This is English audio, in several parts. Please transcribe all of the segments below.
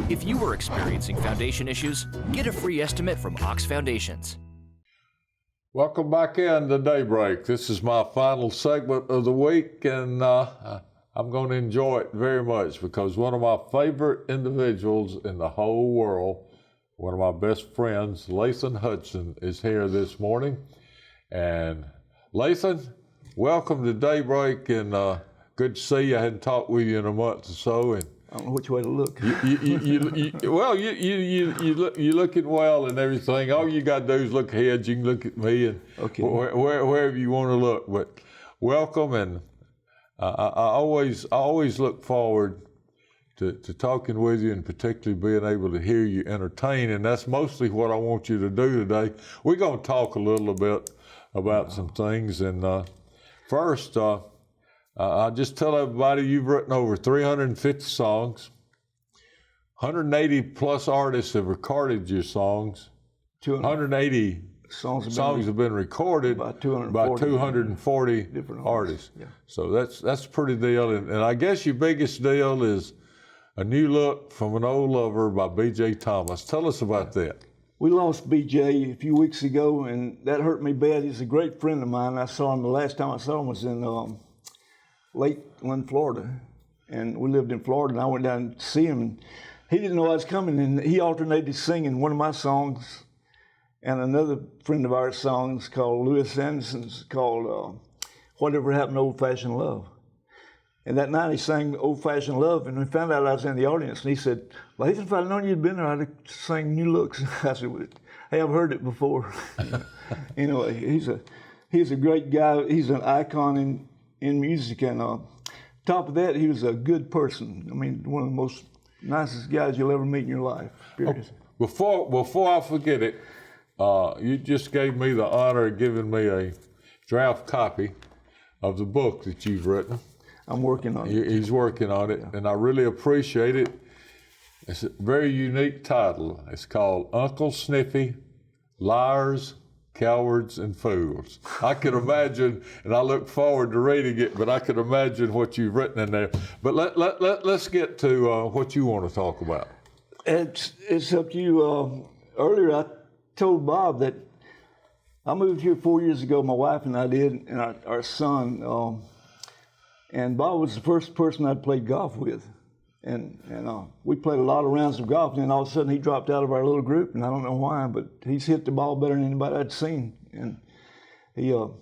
If you are experiencing foundation issues, get a free estimate from Ox Foundations. Welcome back in to Daybreak. This is my final segment of the week, and I'm going to enjoy it very much because one of my favorite individuals in the whole world, one of my best friends, Lathan Hudson, is here this morning. And Lathan, welcome to Daybreak, and good to see you. I hadn't talked with you in a month or so, and I don't know which way to look. You're looking well and everything. All you got to do is look ahead. You can look at me and okay. wherever you want to look. But welcome, and I always look forward to talking with you, and particularly being able to hear you entertain. And that's mostly what I want you to do today. We're going to talk a little bit about some things. And first, I'll just tell everybody you've written over 350 songs. 180 plus artists have recorded your songs. 180 songs have been recorded by 240 different artists. Yeah. So that's a pretty deal. And I guess your biggest deal is A New Look from an Old Lover by B.J. Thomas. Tell us about that. We lost B.J. a few weeks ago, and that hurt me bad. He's a great friend of mine. I saw him the last time I saw him was in Lakeland, Florida, and we lived in Florida, and I went down to see him. He didn't know I was coming, and he alternated singing one of my songs and another friend of ours' songs called Louis Anderson's called Whatever Happened to Old Fashioned Love. And that night he sang Old Fashioned Love, and we found out I was in the audience, and he said, Lathan, if I'd known you'd been there, I'd have sang New Looks. I said, hey, I've heard it before. Anyway, he's a great guy. He's an icon in music, and top of that, he was a good person. I mean, one of the most nicest guys you'll ever meet in your life, period. Before I forget it, you just gave me the honor of giving me a draft copy of the book that you've written. I'm working on it. He's working on it, and I really appreciate it. It's a very unique title. It's called Uncle Sniffy, Liars, Cowards, and Fools. I can imagine, and I look forward to reading it, but I can imagine what you've written in there. But let's get to what you want to talk about. It's up to you. Earlier I told Bob that I moved here 4 years ago, my wife and I did, and our son. And Bob was the first person I'd played golf with. And we played a lot of rounds of golf, and then all of a sudden he dropped out of our little group, and I don't know why, but he's hit the ball better than anybody I'd seen. And you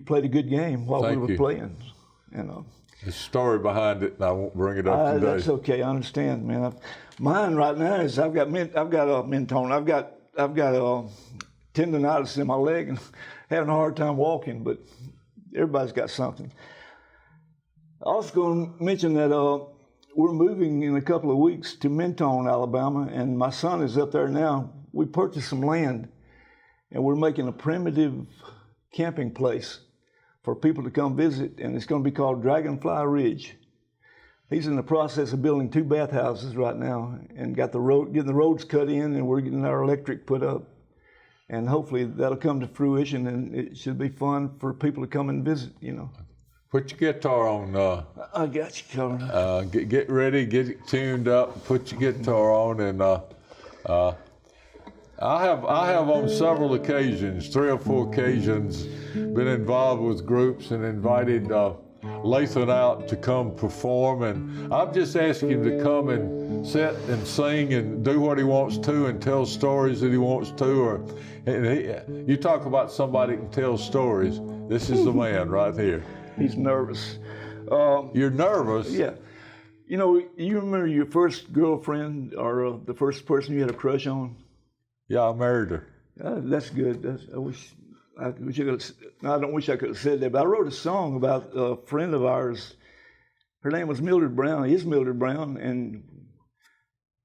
played a good game while we were playing. And the story behind it, and I won't bring it up today. That's okay, I understand, man. Mine right now is I've got mentone. I've got tendonitis in my leg and having a hard time walking, but everybody's got something. I was going to mention that we're moving in a couple of weeks to Mentone, Alabama, and my son is up there now. We purchased some land, and we're making a primitive camping place for people to come visit, and it's going to be called Dragonfly Ridge. He's in the process of building 2 bathhouses right now, and getting the roads cut in, and we're getting our electric put up. And hopefully that'll come to fruition, and it should be fun for people to come and visit, Put your guitar on. I got you covered. Get ready, get it tuned up, put your guitar on, and I have on several occasions, 3 or 4 occasions, been involved with groups and invited Lathan out to come perform, and I've just asked him to come and sit and sing and do what he wants to and tell stories that he wants to. You talk about somebody who can tell stories. This is the man right here. He's nervous. You're nervous? Yeah. You remember your first girlfriend or the first person you had a crush on? Yeah, I married her. That's good. I don't wish I could have said that, but I wrote a song about a friend of ours. Her name was Mildred Brown. Is Mildred Brown, and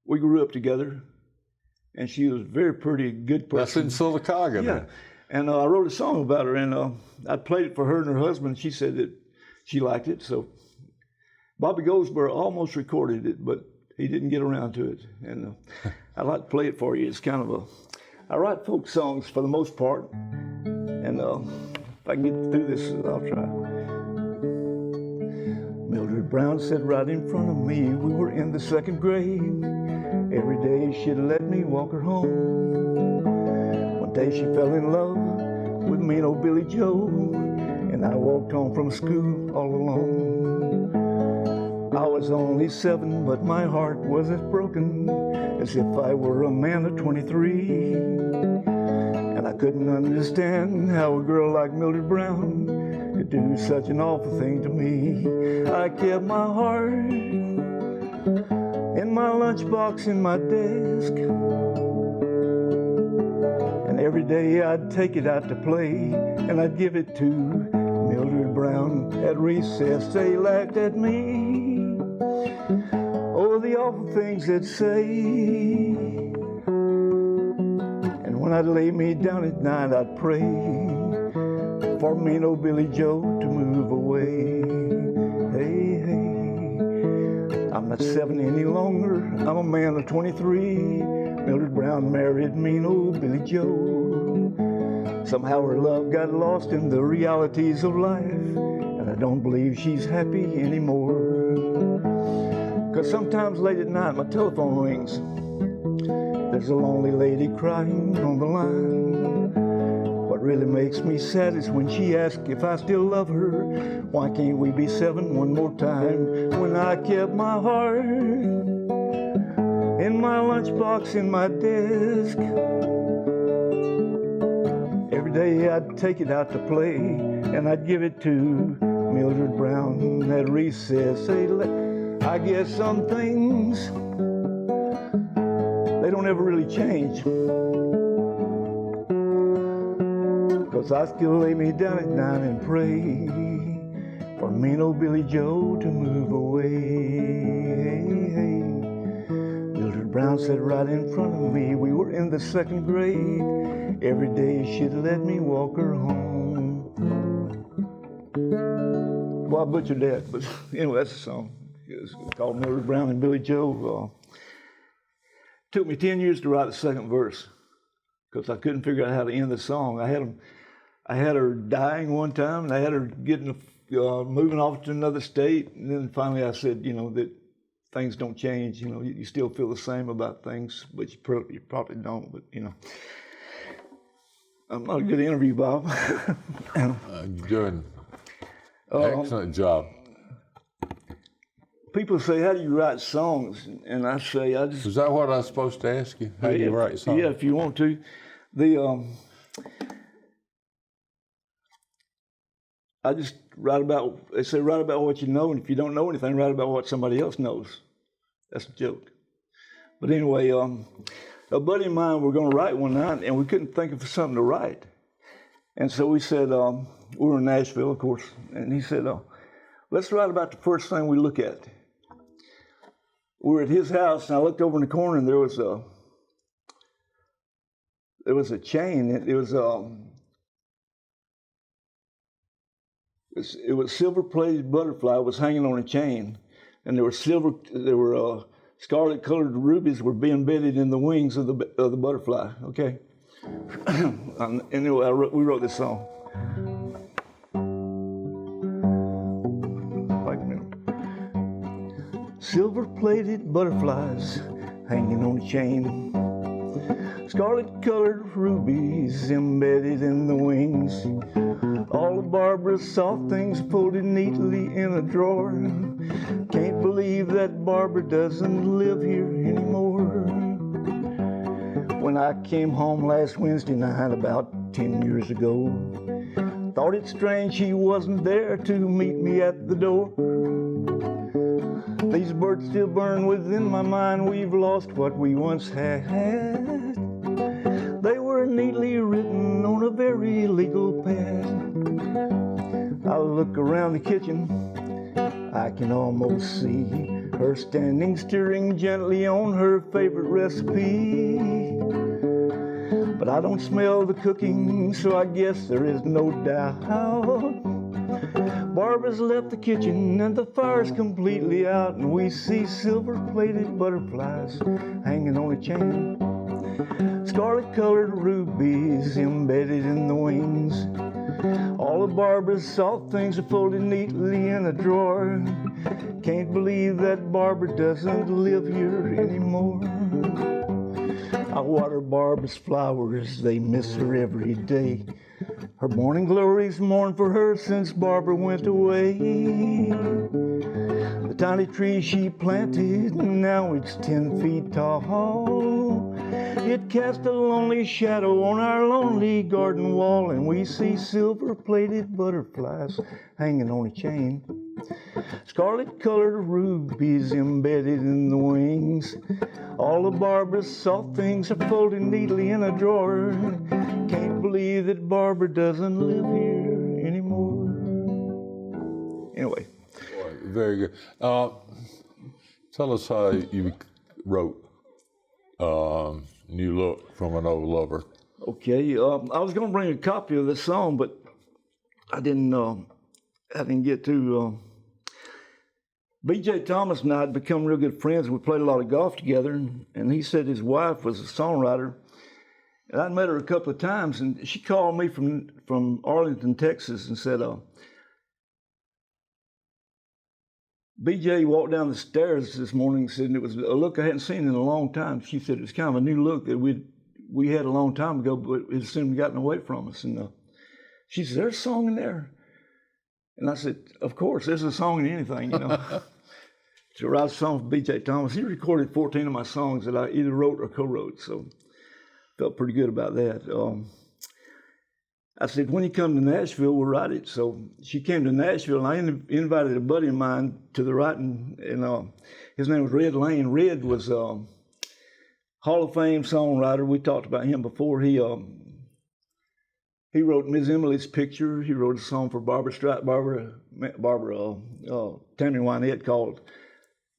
we grew up together. And she was a very pretty, good person. That's in Sylacauga. Yeah. And I wrote a song about her, and I played it for her and her husband. She said that she liked it. So Bobby Goldsboro almost recorded it, but he didn't get around to it. And I'd like to play it for you. It's kind of I write folk songs for the most part. And if I can get through this, I'll try. Mildred Brown sat right in front of me. We were in the second grade. Every day she'd let me walk her home. One day she fell in love with mean old Billy Joe, and I walked home from school all alone. I was only 7, but my heart was as broken as if I were a man of 23. And I couldn't understand how a girl like Mildred Brown could do such an awful thing to me. I kept my heart in my lunchbox in my desk, and every day I'd take it out to play, and I'd give it to Mildred Brown at recess. They laughed at me over the awful things they'd say, and when I'd lay me down at night I'd pray for me and old Billy Joe to move away. Hey, hey, I'm not 7 any longer, I'm a man of 23. Mildred Brown married me and old Billy Joe. Somehow her love got lost in the realities of life, and I don't believe she's happy anymore. 'Cause sometimes late at night my telephone rings. There's a lonely lady crying on the line. What really makes me sad is when she asks if I still love her. Why can't we be 7 one more time? When I kept my heart in my lunchbox in my desk, every day I'd take it out to play, and I'd give it to Mildred Brown at recess. I guess some things, they don't ever really change, 'cause I still lay me down at night and pray for me and old Billy Joe to move away. Hey, hey. Mildred Brown sat right in front of me. We were in the second grade. Every day she'd let me walk her home. Well, I butchered that, but anyway, that's a song. It's called Mildred Brown and Billy Joe. Took me 10 years to write the second verse because I couldn't figure out how to end the song. I had her dying one time, and I had her getting moving off to another state, and then finally I said, that things don't change. You still feel the same about things, but you probably don't. But I'm not a good interview, Bob. You're doing an excellent job. People say, "How do you write songs?" And I say, "I just." Is that what I was supposed to ask you? How do you write songs? Yeah, if you want to. I just write about. They say write about what you know, and if you don't know anything, write about what somebody else knows. That's a joke. But anyway, a buddy of mine, we're going to write one night, and we couldn't think of something to write, and so we said, we were in Nashville, of course, and he said, "Let's write about the first thing we look at." We were at his house, and I looked over in the corner, and there was a chain. It was silver-plated butterfly was hanging on a chain, and there were scarlet-colored rubies were being embedded in the wings of the butterfly. Okay, anyway, we wrote this song. Silver-plated butterflies hanging on a chain, scarlet-colored rubies embedded in the wings. All of Barbara's soft things folded neatly in a drawer. Can't believe that Barbara doesn't live here anymore. When I came home last Wednesday night about 10 years ago, thought it strange she wasn't there to meet me at the door. These birds still burn within my mind. We've lost what we once had. They were neatly written on a very legal pad. I look around the kitchen, I can almost see her standing, stirring gently on her favorite recipe. But I don't smell the cooking, so I guess there is no doubt Barbara's left the kitchen and the fire's completely out, and we see silver-plated butterflies hanging on a chain, scarlet-colored rubies embedded in the wings. All of Barbara's soft things are folded neatly in a drawer. Can't believe that Barbara doesn't live here anymore. I water Barbara's flowers, they miss her every day. Her morning glories mourn for her since Barbara went away. The tiny tree she planted, now it's 10 feet tall. It casts a lonely shadow on our lonely garden wall, and we see silver-plated butterflies hanging on a chain. Scarlet-colored rubies embedded in the wings. All of Barbara's soft things are folded neatly in a drawer. Can't believe that Barbara doesn't live here anymore. Anyway. Very good. Tell us how you wrote New Look from an Old Lover. Okay, I was going to bring a copy of this song, but I didn't get to. B.J. Thomas and I had become real good friends. We played a lot of golf together, and he said his wife was a songwriter. And I'd met her a couple of times, and she called me from Arlington, Texas, and said, B.J. walked down the stairs this morning and said, and it was a look I hadn't seen in a long time. She said it was kind of a new look that we had a long time ago, but it seemed gotten away from us. And she said, there's a song in there. And I said, of course, there's a song in anything, you know. So I wrote a song for B.J. Thomas. He recorded 14 of my songs that I either wrote or co-wrote, so felt pretty good about that. I said, when you come to Nashville, we'll write it. So she came to Nashville, and I invited a buddy of mine to the writing, and his name was Red Lane. Red was Hall of Fame songwriter. We talked about him before. He wrote Miss Emily's Picture. He wrote a song for Tammy Wynette called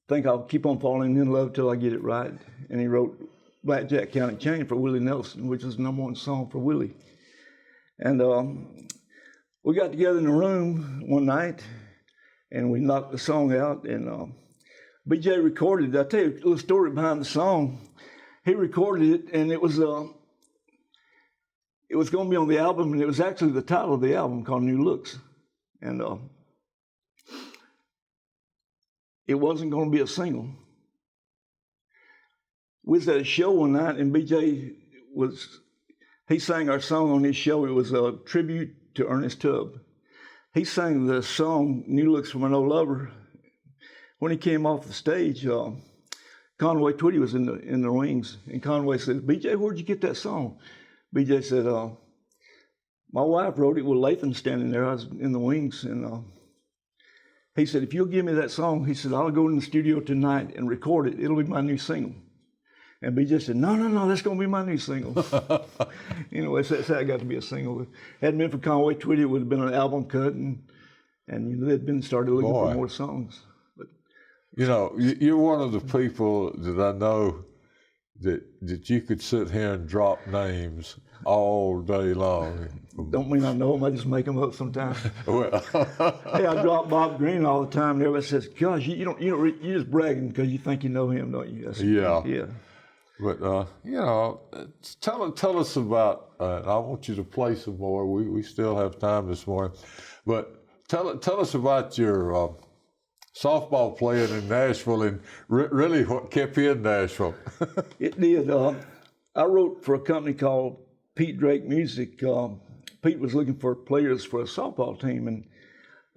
Think I'll Keep on Falling in Love Till I Get It Right. And he wrote Blackjack County Chain for Willie Nelson, which is the #1 song for Willie. And we got together in a room one night, and we knocked the song out, and B.J. recorded it. I'll tell you a little story behind the song. He recorded it, and it was going to be on the album, and it was actually the title of the album called New Looks. And it wasn't going to be a single. We was at a show one night, and B.J. he sang our song on his show. It was a tribute to Ernest Tubb. He sang the song New Looks from an Old Lover. When he came off the stage, Conway Twitty was in the wings, and Conway said, B.J., where'd you get that song? B.J. said, my wife wrote it with Lathan standing there. I was in the wings, and he said, if you'll give me that song, he said, I'll go in the studio tonight and record it. It'll be my new single. And B.J. said, no, that's going to be my new single. Anyway, so that's how it got to be a single. If it hadn't been for Conway Twitty, it would have been an album cut, and they'd been started looking for more songs. But you're one of the people that I know that you could sit here and drop names all day long. Don't mean I know them, I just make them up sometimes. Well, hey, I drop Bob Green all the time, and everybody says, gosh, you're just bragging because you think you know him, don't you? Yeah. But, tell us about, I want you to play some more. We still have time this morning. But tell us about your softball playing in Nashville and really what kept you in Nashville. It did. I wrote for a company called Pete Drake Music. Pete was looking for players for a softball team, and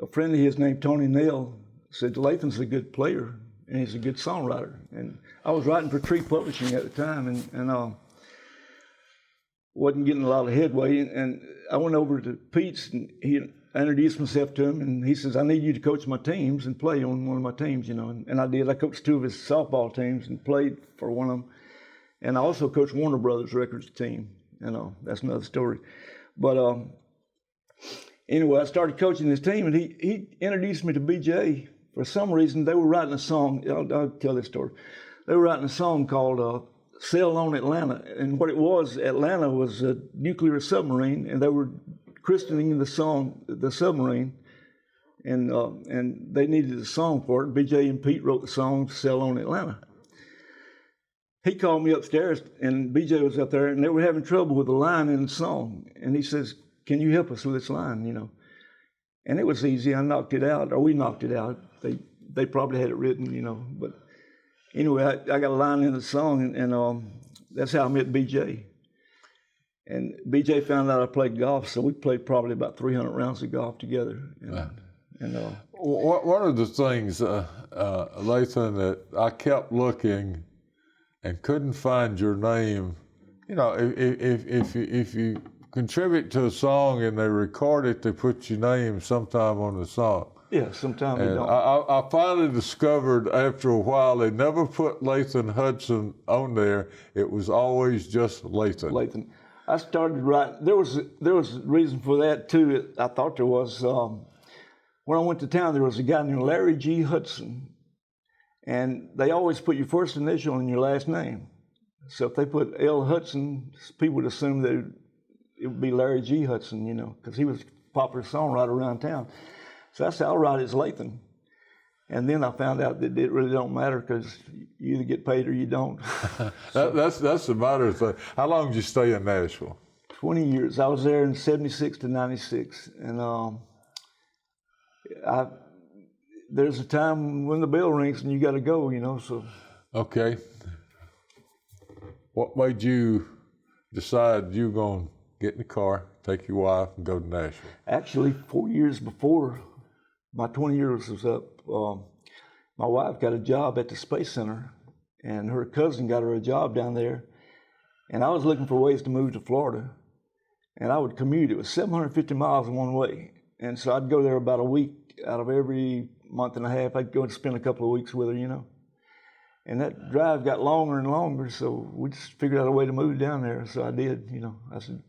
a friend of his named Tony Nell said, Lathan's a good player, and he's a good songwriter. And I was writing for Tree Publishing at the time, and wasn't getting a lot of headway. And I went over to Pete's, and I introduced myself to him, and he says, I need you to coach my teams and play on one of my teams, And I did. I coached 2 of his softball teams and played for one of them. And I also coached Warner Brothers Records team. That's another story. But anyway, I started coaching this team, and he introduced me to B.J. For some reason, they were writing a song. I'll tell this story. They were writing a song called Sail on Atlanta. And what it was, Atlanta was a nuclear submarine, and they were christening the song the submarine. And they needed a song for it. B.J. and Pete wrote the song Sail on Atlanta. He called me upstairs, and B.J. was up there, and they were having trouble with the line in the song. And he says, can you help us with this line, And it was easy. I knocked it out, or we knocked it out. They probably had it written, but anyway, I got a line in the song, and that's how I met BJ. And BJ found out I played golf, so we played probably about 300 rounds of golf together. One of the things, Lathan, that I kept looking and couldn't find your name. If you contribute to a song and they record it, they put your name sometime on the song. Yeah, sometimes they don't. I finally discovered after a while they never put Lathan Hudson on there. It was always just Lathan. Lathan. I started writing. There was a reason for that too. I thought there was. When I went to town, there was a guy named Larry G. Hudson, and they always put your first initial in your last name. So if they put L. Hudson, people would assume that it would be Larry G. Hudson, because he was a popular songwriter around town. So I said, I'll write it as Lathan. And then I found out that it really don't matter because you either get paid or you don't. That's the matter of thing. How long did you stay in Nashville? 20 years. I was there in 76 to 96. And there's a time when the bell rings and you got to go, so. Okay. What made you decide you were going to get in the car, take your wife, and go to Nashville? Actually, 4 years before my 20 years was up, my wife got a job at the Space Center, and her cousin got her a job down there. And I was looking for ways to move to Florida, and I would commute. It was 750 miles one way, and so I'd go there about a week out of every month and a half. I'd go and spend a couple of weeks with her, And that drive got longer and longer, so we just figured out a way to move down there. So I did, I said,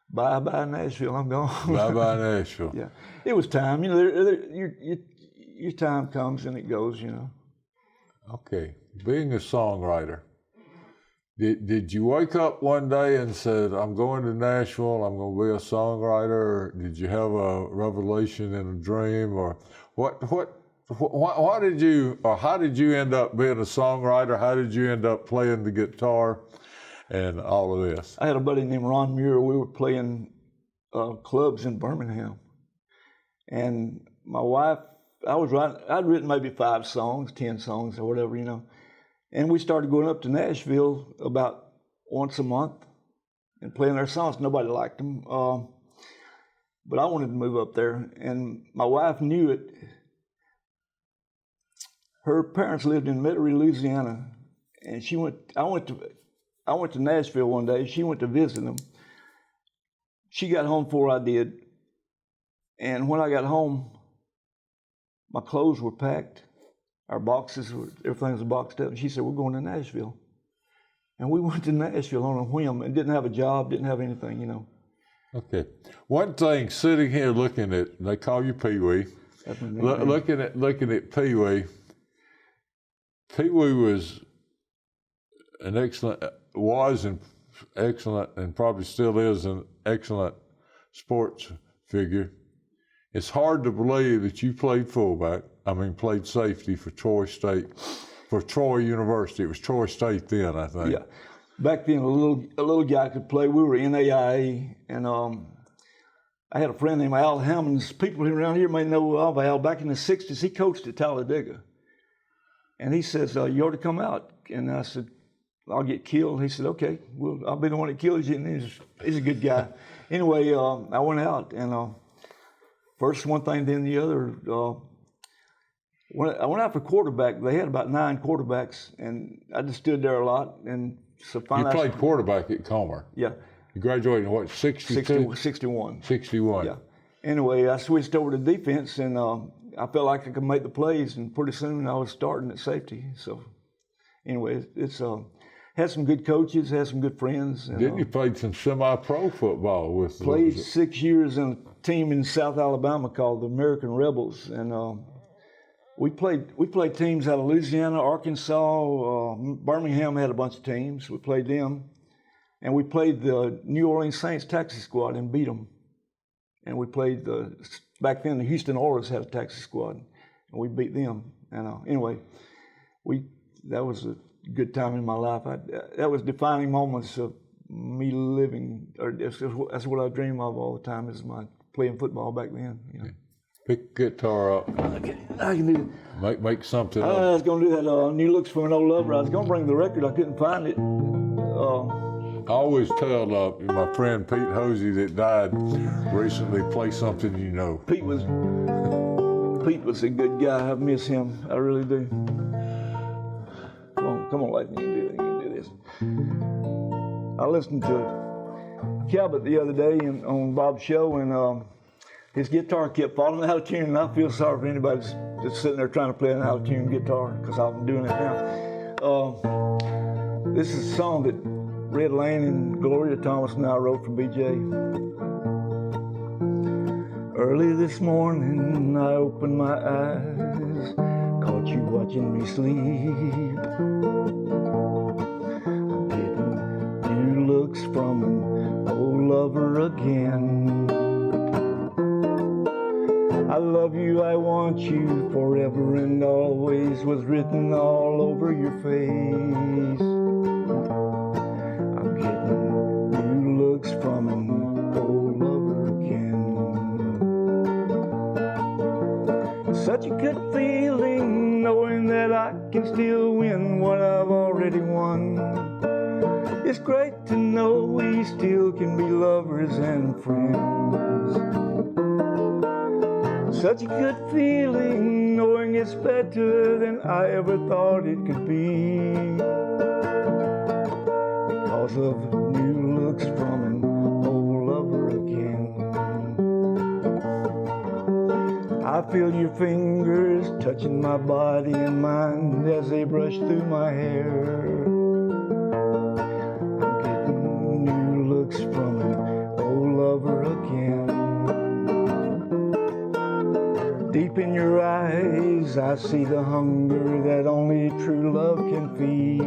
bye-bye Nashville, I'm gone. Bye-bye Nashville. Yeah, it was time. Your time comes and it goes, Okay, being a songwriter, did you wake up one day and said, I'm going to Nashville, I'm going to be a songwriter, or did you have a revelation in a dream, or why did you, or how did you end up being a songwriter? How did you end up playing the guitar and all of this? I had a buddy named Ron Muir. We were playing clubs in Birmingham. And my wife, I'd written maybe 5 songs, 10 songs or whatever, And we started going up to Nashville about once a month and playing our songs. Nobody liked them. But I wanted to move up there. And my wife knew it. Her parents lived in Metairie, Louisiana, and I went to Nashville one day. She went to visit them. She got home before I did, and when I got home, my clothes were packed, everything was boxed up, and she said, we're going to Nashville. And we went to Nashville on a whim and didn't have a job, didn't have anything, Okay. One thing, sitting here looking at, they call you Pee Wee, looking at Pee Wee. Pee Wee was an excellent, and probably still is an excellent sports figure. It's hard to believe that you played played safety for Troy University. It was Troy State then, I think. Yeah. Back then, a little guy could play. We were NAIA, and I had a friend named Al Hammonds. People around here may know of Al. Back in the 60s, he coached at Talladega. And he says, you ought to come out. And I said, I'll get killed. He said, okay, I'll be the one that kills you. And he's a good guy. Anyway, I went out, and first one thing, then the other. When I went out for quarterback, they had about 9 quarterbacks, and I just stood there a lot. And so finally, you played quarterback at Comer. Yeah. You graduated in what, 62? 61. 61. Yeah. Anyway, I switched over to defense, and I felt like I could make the plays, and pretty soon I was starting at safety. So anyway, it's had some good coaches, had some good friends. And, Didn't you play some semi-pro football with? Played 6 years in a team in South Alabama called the American Rebels, and we played teams out of Louisiana, Arkansas, Birmingham had a bunch of teams. We played them, and we played the New Orleans Saints taxi squad and beat them. And we played back then the Houston Oilers had a taxi squad, and we beat them. And anyway, that was a good time in my life. That was defining moments of me living, or that's what I dream of all the time, is my playing football back then. You know. Pick the guitar up. Okay, I can do it. Make something I up. was going to do that New Looks from an Old Lover. I was going to bring the record. I couldn't find it. I always tell my friend Pete Hosey that died recently, play something you know. Pete was a good guy. I miss him. I really do. Come on, Lathan, you can do this. I listened to Cabot the other day on Bob's show, and his guitar kept falling out of tune, and I feel sorry for anybody that's sitting there trying to play an out of tune guitar, because I'm doing it now. This is a song that Red Lane and Gloria Thomas and I wrote for BJ. Early this morning, I opened my eyes, caught you watching me sleep. I'm getting new looks from an old lover again. I love you, I want you forever and always was written all over your face. I'm getting new looks from an old lover again. Such a good feeling knowing that I can still win what I've already won. It's great to know we still can be lovers and friends. Such a good feeling knowing it's better than I ever thought it could be. Because of new looks from an old lover again. I feel your fingers touching my body and mind as they brush through my hair. I'm getting new looks from an old lover again. Deep in your eyes, I see the hunger that only true love can feed.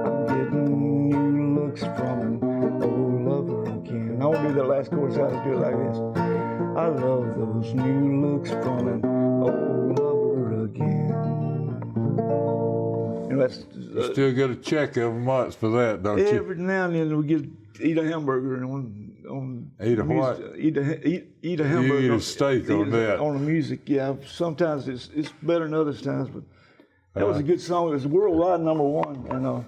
I'm getting new looks from an old lover again. I won't do that last chorus, I'll just do it like this. I love those new looks from an old lover again. You know, that's, You still get a check every month for that, don't you? every now and then we eat a hamburger and Eat a what? Eat a hamburger. You eat a steak on that. On the music, yeah. Sometimes it's better than other times, but that was a good song. It was worldwide #1, and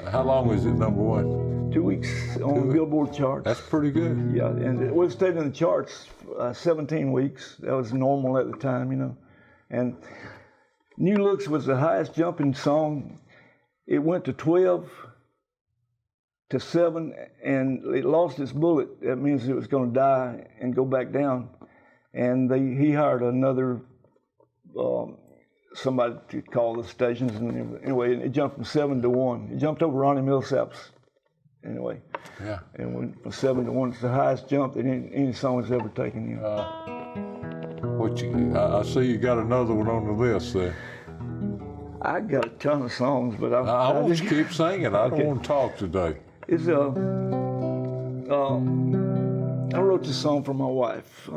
How long was it #1? 2 weeks on the Billboard charts. That's pretty good. Yeah, and it stayed in the charts 17 weeks. That was normal at the time, you know. And New Looks was the highest jumping song. It went to 12 to 7, and it lost its bullet. That means it was going to die and go back down. And he hired another somebody to call the stations. And anyway, it jumped from 7 to 1. It jumped over Ronnie Millsap's. Anyway, Yeah. and went from 7 to 1. It's the highest jump that any song has ever taken. You know. I see you got another one on the list there. I got a ton of songs, but I want just to keep singing. I don't want to talk today. It's I wrote this song for my wife.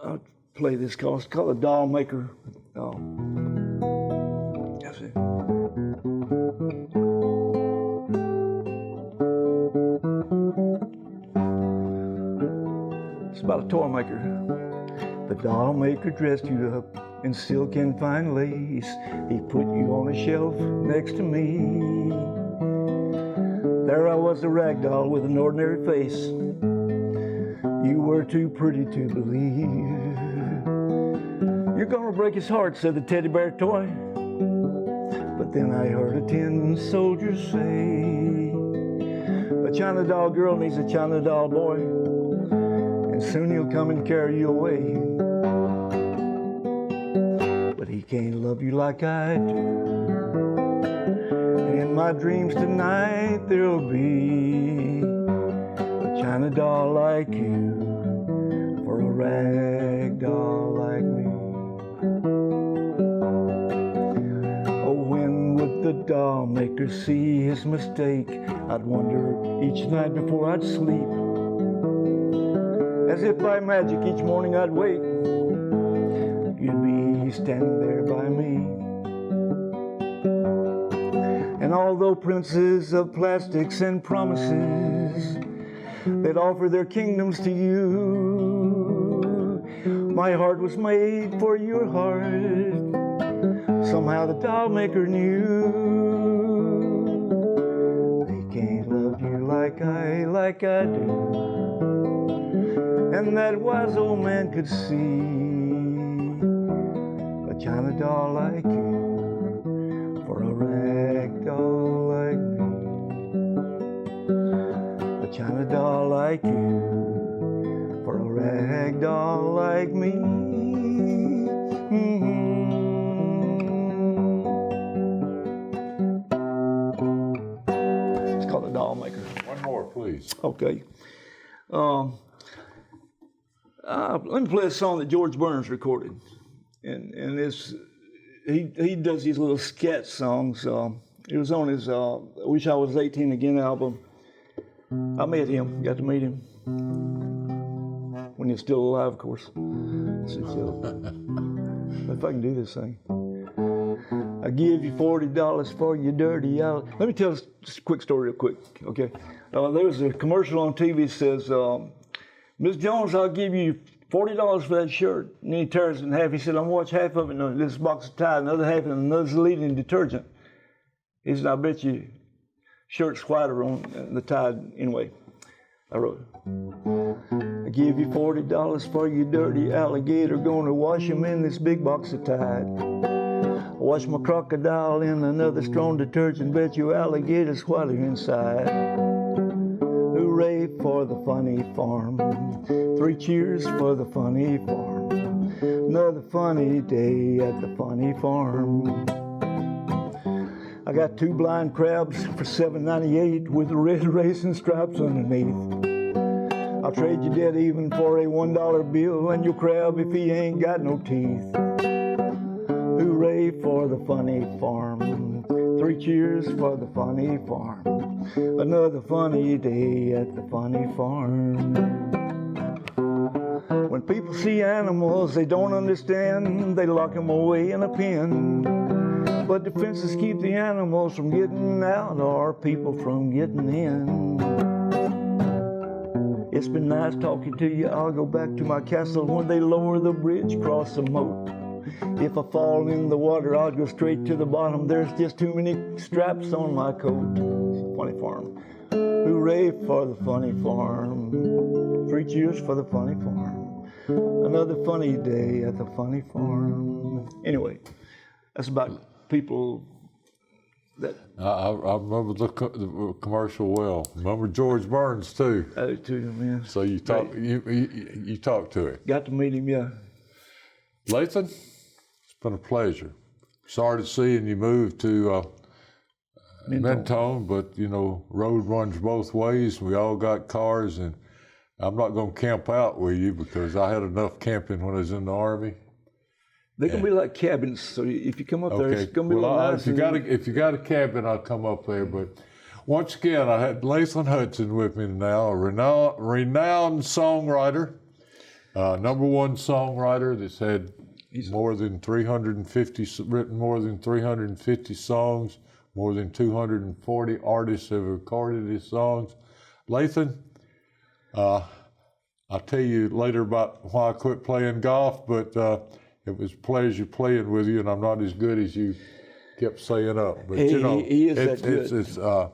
I'll play this called. It's called "The Doll Maker." That's it. It's about a toy maker. The doll maker dressed you up in silk and fine lace. He put you on a shelf next to me. There I was, a rag doll with an ordinary face. You were too pretty to believe. You're gonna break his heart, said the teddy bear toy. But then I heard a tin soldier say, a China doll girl needs a China doll boy, and soon he'll come and carry you away. But he can't love you like I do. In my dreams tonight there'll be a China doll like you for a rag doll like me. Oh, when would the doll maker see his mistake? I'd wonder each night before I'd sleep. As if by magic each morning I'd wake, you'd be standing there by me. And although princes of plastics and promises, they'd offer their kingdoms to you, my heart was made for your heart. Somehow the doll maker knew they can't love you like I do. And that wise old man could see a China doll like you for a rag doll like me. A China doll like you for a rag doll like me. Mm-hmm. It's called a doll maker. One more, please. Okay. Let me play a song that George Burns recorded, and it's he does these little sketch songs. It was on his "Wish I Was 18 Again" album. I met him, got to meet him when he was still alive, of course. So, if I can do this thing, I give you $40 for your dirty alley. Let me tell just a quick story, real quick. Okay, there was a commercial on TV that says, Miss Jones, I'll give you $40 for that shirt. And then he tears it in half. He said, I'm gonna watch half of it in this box of Tide, another half in another leading detergent. He said, I bet you shirt's whiter on the Tide. Anyway, I wrote, I give you $40 for your dirty alligator, gonna wash him in this big box of Tide. Wash my crocodile in another strong detergent, bet your alligator's whiter inside. Hooray for the funny farm. 3 cheers for the funny farm. Another funny day at the funny farm. I got 2 blind crabs for $7.98 with red racing stripes underneath. I'll trade you dead even for a $1 bill and your crab if he ain't got no teeth. Hooray for the funny farm. 3 cheers for the funny farm. Another funny day at the funny farm. When people see animals they don't understand, they lock them away in a pen. But the fences keep the animals from getting out or people from getting in. It's been nice talking to you. I'll go back to my castle when they lower the bridge, cross the moat. If I fall in the water, I'll go straight to the bottom. There's just too many straps on my coat. Funny farm. Hooray for the funny farm. 3 cheers for the funny farm. Another funny day at the funny farm. Anyway, that's about people that... I remember the commercial well. Remember George Burns, too. Too, man. So you talked you talked to him. Got to meet him, yeah. Lathan, it's been a pleasure. Sorry to see you move to Mentone, but, you know, road runs both ways. We all got cars, and I'm not going to camp out with you because I had enough camping when I was in the Army. They can be like cabins, so if you come up there, it's going to be nice. If you got a cabin, I'll come up there. But once again, I had Lathan Hudson with me now, a renowned songwriter, #1 songwriter that's had written more than 350 songs. More than 240 artists have recorded his songs. Lathan, I'll tell you later about why I quit playing golf, but it was a pleasure playing with you, and I'm not as good as you kept saying up. But he is it's, that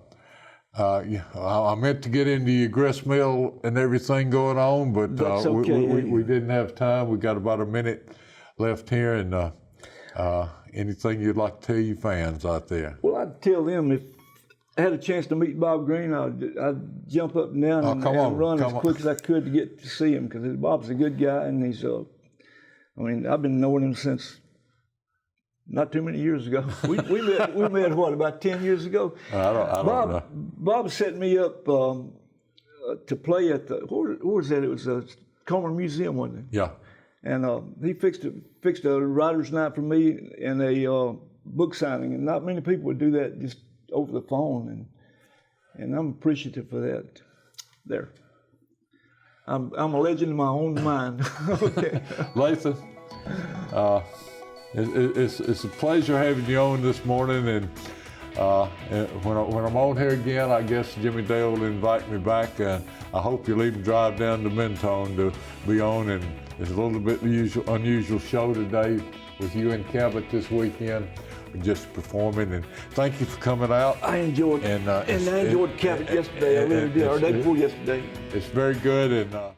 good. I meant to get into your grist mill and everything going on, but That's okay. we didn't have time. We got about a minute left here, and anything you'd like to tell your fans out there? Well, I'd tell them if I had a chance to meet Bob Green, I'd jump up and down and run as quick as I could to get to see him, because Bob's a good guy, and he's I've been knowing him since not too many years ago. We met what, about 10 years ago? I don't know. Bob set me up to play at the where was that? It was a Comer Museum, wasn't it? Yeah. And he fixed a writer's night for me and a book signing, and not many people would do that just over the phone, and I'm appreciative for that. There, I'm a legend in my own mind. Okay. Lathan, it's a pleasure having you on this morning, and when I'm on here again, I guess Jimmy Dale will invite me back. I hope you'll even drive down to Mentone to be on. And it's a little bit unusual show today with you and Cabot this weekend, just performing. And thank you for coming out. I enjoyed it. And I enjoyed Cabot yesterday. I really did. Or day before yesterday. It's very good. And